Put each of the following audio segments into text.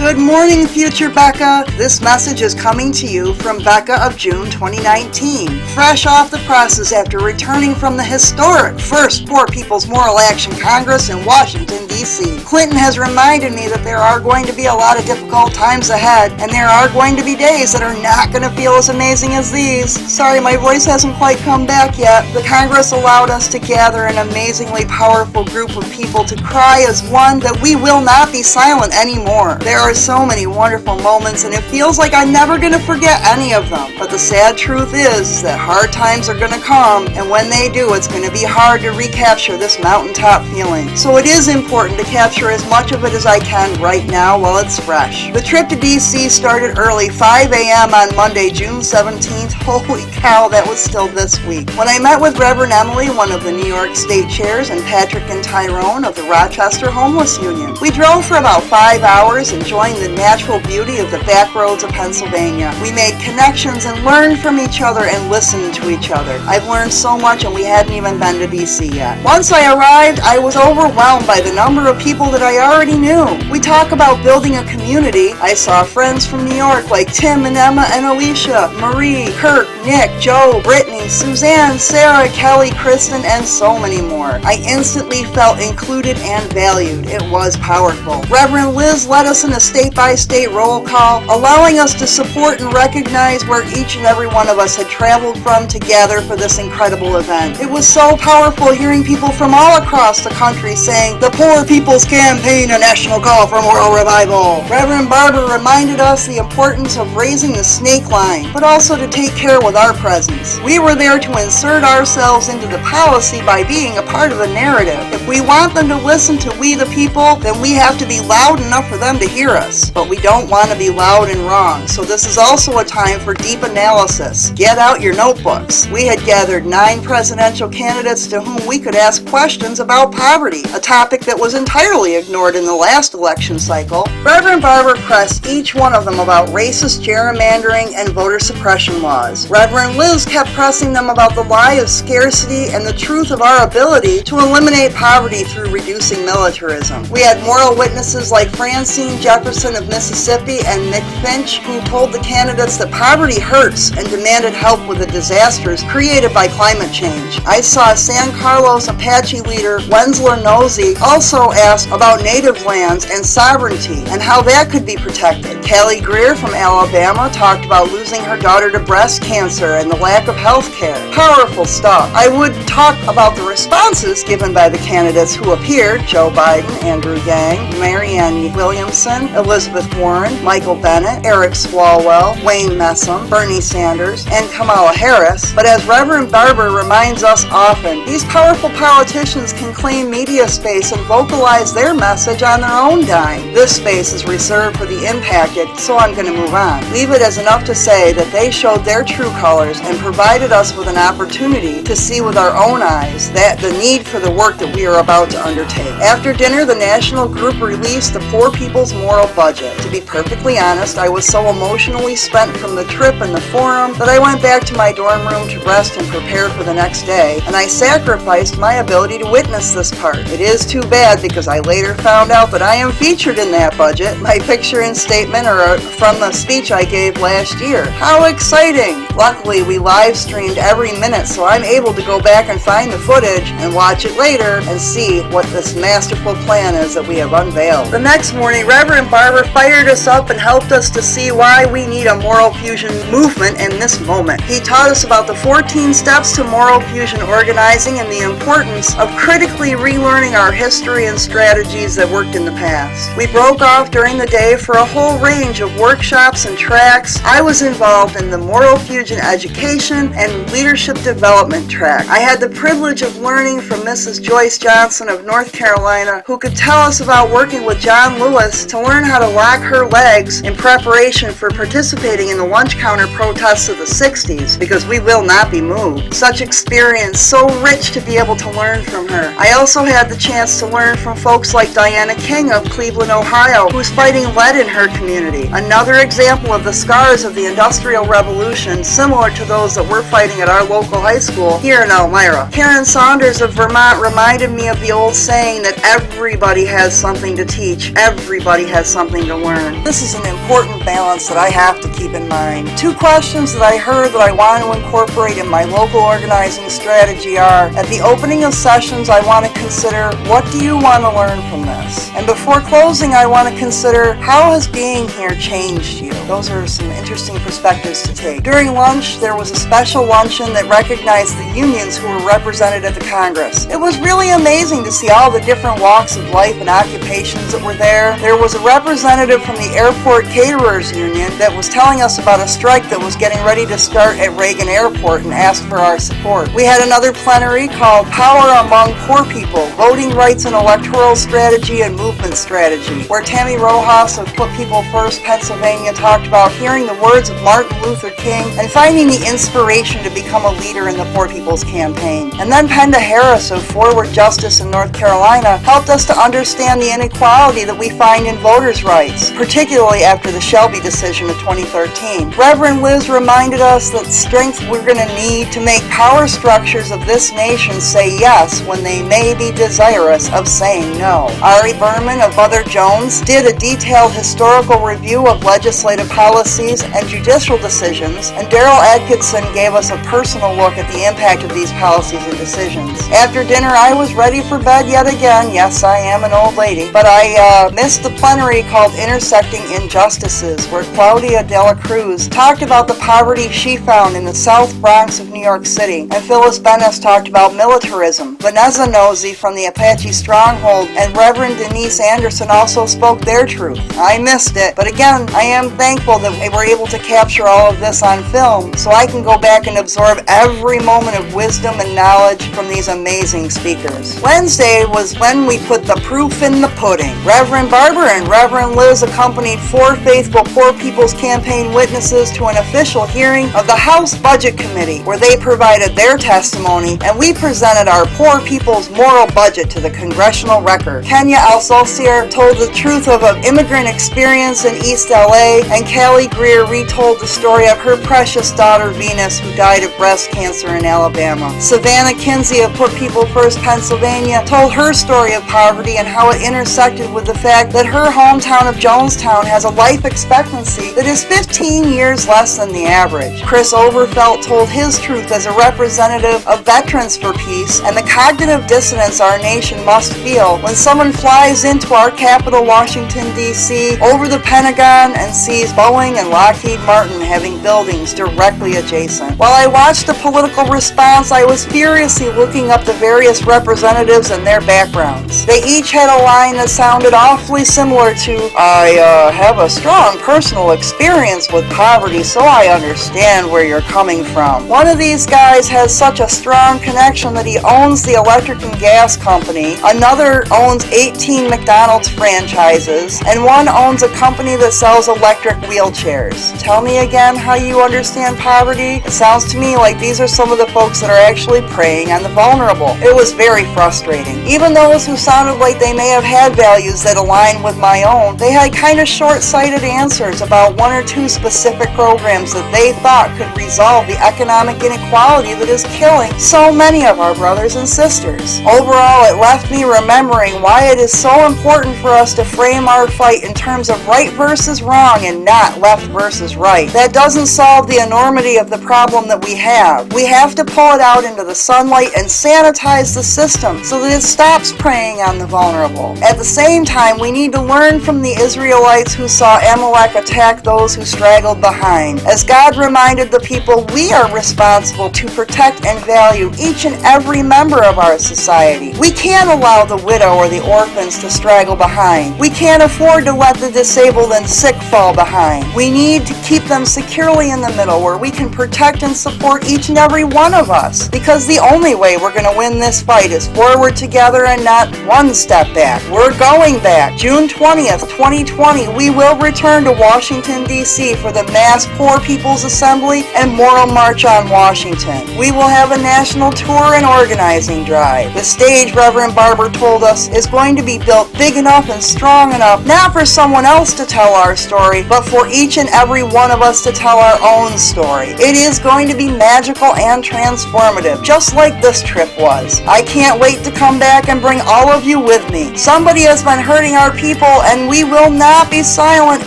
Good morning, future Becca. This message is coming to you from Becca of June 2019. Fresh off the presses after returning from the historic first Poor People's Moral Action Congress in Washington, D.C. Clinton has reminded me that there are going to be a lot of difficult times ahead, and there are going to be days that are not going to feel as amazing as these. Sorry, my voice hasn't quite come back yet. The Congress allowed us to gather an amazingly powerful group of people to cry as one that we will not be silent anymore. There are so many wonderful moments, and it feels like I'm never going to forget any of them. But the sad truth is that hard times are going to come, and when they do, it's going to be hard to recapture this mountaintop feeling. So it is important to capture as much of it as I can right now while it's fresh. The trip to D.C. started early, 5 a.m. on Monday, June 17th. Holy cow, that was still this week. When I met with Reverend Emily, one of the New York State chairs, and Patrick and Tyrone of the Rochester Homeless Union. We drove for about 5 hours, enjoying the natural beauty of the back roads of Pennsylvania. We made connections and learned from each other and listened to each other. I've learned so much, and we hadn't even been to D.C. yet. Once I arrived, I was overwhelmed by the number of people that I already knew. We talk about building a community. I saw friends from New York like Tim and Emma and Alicia, Marie, Kirk, Nick, Joe, Brittany, Suzanne, Sarah, Kelly, Kristen, and so many more. I instantly felt included and valued. It was powerful. Reverend Liz led us in a state-by-state roll call, allowing us to support and recognize where each and every one of us had traveled from to gather for this incredible event. It was so powerful hearing people from all across the country saying, "The Poor People's Campaign, a national call for moral revival." Reverend Barber reminded us the importance of raising the snake line, but also to take care with our presence. We were there to insert ourselves into the policy by being a part of the narrative. If we want them to listen to we the people, then we have to be loud enough for them to hear us. But we don't want to be loud and wrong, so this is also a time for deep analysis. Get out your notebooks. We had gathered 9 presidential candidates to whom we could ask questions about poverty, a topic that was entirely ignored in the last election cycle. Reverend Barber pressed each one of them about racist gerrymandering and voter suppression laws. Reverend Liz kept pressing them about the lie of scarcity and the truth of our ability to eliminate poverty through reducing militarism. We had moral witnesses like Francine Jefferson of Mississippi and Mick Finch, who told the candidates that poverty hurts and demanded help with the disasters created by climate change. I saw San Carlos Apache leader Wensler Nosey also ask about native lands and sovereignty and how that could be protected. Callie Greer from Alabama talked about losing her daughter to breast cancer and the lack of health care. Powerful stuff. I would talk about the responses given by the candidates who appeared: Joe Biden, Andrew Yang, Marianne Williamson, Elizabeth Warren, Michael Bennet, Eric Swalwell, Wayne Messam, Bernie Sanders, and Kamala Harris. But as Reverend Barber reminds us often, these powerful politicians can claim media space and vocalize their message on their own dime. This space is reserved for the impacted, so I'm going to move on. Leave it as enough to say that they showed their true colors and provided us with an opportunity to see with our own eyes that the need for the work that we are about to undertake. After dinner, the national group released the Poor People's Moral Budget. To be perfectly honest, I was so emotionally spent from the trip and the forum that I went back to my dorm room to rest and prepare for the next day, and I sacrificed my ability to witness this part. It is too bad because I later found out that I am featured in that budget. My picture and statement are from the speech I gave last year. How exciting! Luckily, we live streamed every minute, so I'm able to go back and find the footage and watch it later and see what this masterful plan is that we have unveiled. The next morning, Reverend Barber fired us up and helped us to see why we need a moral fusion movement in this moment. He taught us about the 14 steps to moral fusion organizing and the importance of critically relearning our history and strategies that worked in the past. We broke off during the day for a whole range of workshops and tracks. I was involved in the Moral Fusion Education and Leadership Development track. I had the privilege of learning from Mrs. Joyce Johnson of North Carolina, who could tell us about working with John Lewis to learn how to lock her legs in preparation for participating in the lunch counter protests of the 60s, because we will not be moved. Such experience, so rich to be able to learn from her. I also had the chance to learn from folks like Diana King of Cleveland, Ohio, who's fighting lead in her community. Another example of the scars of the Industrial Revolution, similar to those that we're fighting at our local high school here in Elmira. Karen Saunders of Vermont reminded me of the old saying that that everybody has something to teach, everybody has something to learn. This is an important balance that I have to keep in mind. Two questions that I heard that I want to incorporate in my local organizing strategy are, at the opening of sessions, I want to consider, what do you want to learn from this? And before closing, I want to consider, how has being here changed you? Those are some interesting perspectives to take. During lunch, there was a special luncheon that recognized the unions who were represented at the Congress. It was really amazing to see all the different walks of life and occupations that were there. There was a representative from the Airport Caterers Union that was telling us about a strike that was getting ready to start at Reagan Airport and asked for our support. We had another plenary called Power Among Poor People, Voting Rights and Electoral Strategy and Movement Strategy, where Tammy Rojas of Put People First, Pennsylvania, talked about hearing the words of Martin Luther King and finding the inspiration to become a leader in the Poor People's Campaign. And then Penda Harris of Forward Justice in North Carolina helped us to understand the inequality that we find in voters' rights, particularly after the Shelby decision of 2013. Reverend Liz reminded us that strength we're going to need to make power structures of this nation say yes when they may be desirous of saying no. Ari Berman of Mother Jones did a detailed historical review of legislative policies and judicial decisions, and Daryl Atkinson gave us a personal look at the impact of these policies and decisions. After dinner, I was ready for bed yet again. Yes, I am an old lady, but I missed the plenary called Intersecting Injustices, where Claudia de la Cruz talked about the poverty she found in the South Bronx of New York City, and Phyllis Bennis talked about militarism. Vanessa Nosey from the Apache Stronghold and Reverend Denise Anderson also spoke their truth. I missed it, but again, I am thankful that we were able to capture all of this on film, so I can go back and absorb every moment of wisdom and knowledge from these amazing speakers. Wednesday was when we put the proof in the pudding. Reverend Barber and Reverend Liz accompanied 4 faithful Poor People's Campaign witnesses to an official hearing of the House Budget Committee, where they provided their testimony, and we presented our Poor People's Moral Budget to the Congressional Record. Kenya Alsocier told the truth of an immigrant experience in East LA, and Callie Greer retold the story of her precious daughter Venus, who died of breast cancer in Alabama. Savannah Kinsey of Put People First, Pennsylvania, told her story of poverty and how it intersected with the fact that her hometown of Jonestown has a life expectancy that is 15 years less than the average. Chris Overfelt told his truth as a representative of Veterans for Peace and the cognitive dissonance our nation must feel when someone flies into our capital, Washington, D.C., over the Pentagon and sees Boeing and Lockheed Martin having buildings directly adjacent. While I watched the political response, I was furiously looking up the various representatives and their backgrounds. They each had a line that sounded awfully similar to, I have a strong personal experience with poverty, so I understand where you're coming from. One of these guys has such a strong connection that he owns the electric and gas company, another owns 18 McDonald's franchises, and one owns a company that sells electric wheelchairs. Tell me again how you understand poverty? It sounds to me like these are some of the folks that are actually preying on the vulnerable. It was very frustrating. Even those who sounded like they may have had values that aligned with my own, they had kind of short-sighted answers about 1 or 2 specific programs that they thought could resolve the economic inequality that is killing so many of our brothers and sisters. Overall, it left me remembering why it is so important for us to frame our fight in terms of right versus wrong and not left versus right. That doesn't solve the enormity of the problem that we have. We have to pull it out into the sunlight and sanitize the system so that it stops preying on the vulnerable. At the same time, we need to learn from the Israelites who saw Amalek attack those who straggled behind. As God reminded the people, we are responsible to protect and value each and every member of our society. We can't allow the widow or the orphans to straggle behind. We can't afford to let the disabled and sick fall behind. We need to keep them securely in the middle where we can protect and support each and every one of us, because the only way we're going to win this fight is forward together and not one step back. We're going back. June 20th, 2020, we will return to Washington, D.C. for the mass Poor People's Assembly and Moral March on Washington. We will have a national tour and organizing drive. The stage, Reverend Barber told us, is going to be built big enough and strong enough, not for someone else to tell our story, but for each and every one of us to tell our own story. It is going to be magical and transformative, just like this trip was. I can't wait to come back and bring all of you with me. Somebody has been hurting our people, and we will not be silent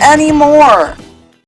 anymore.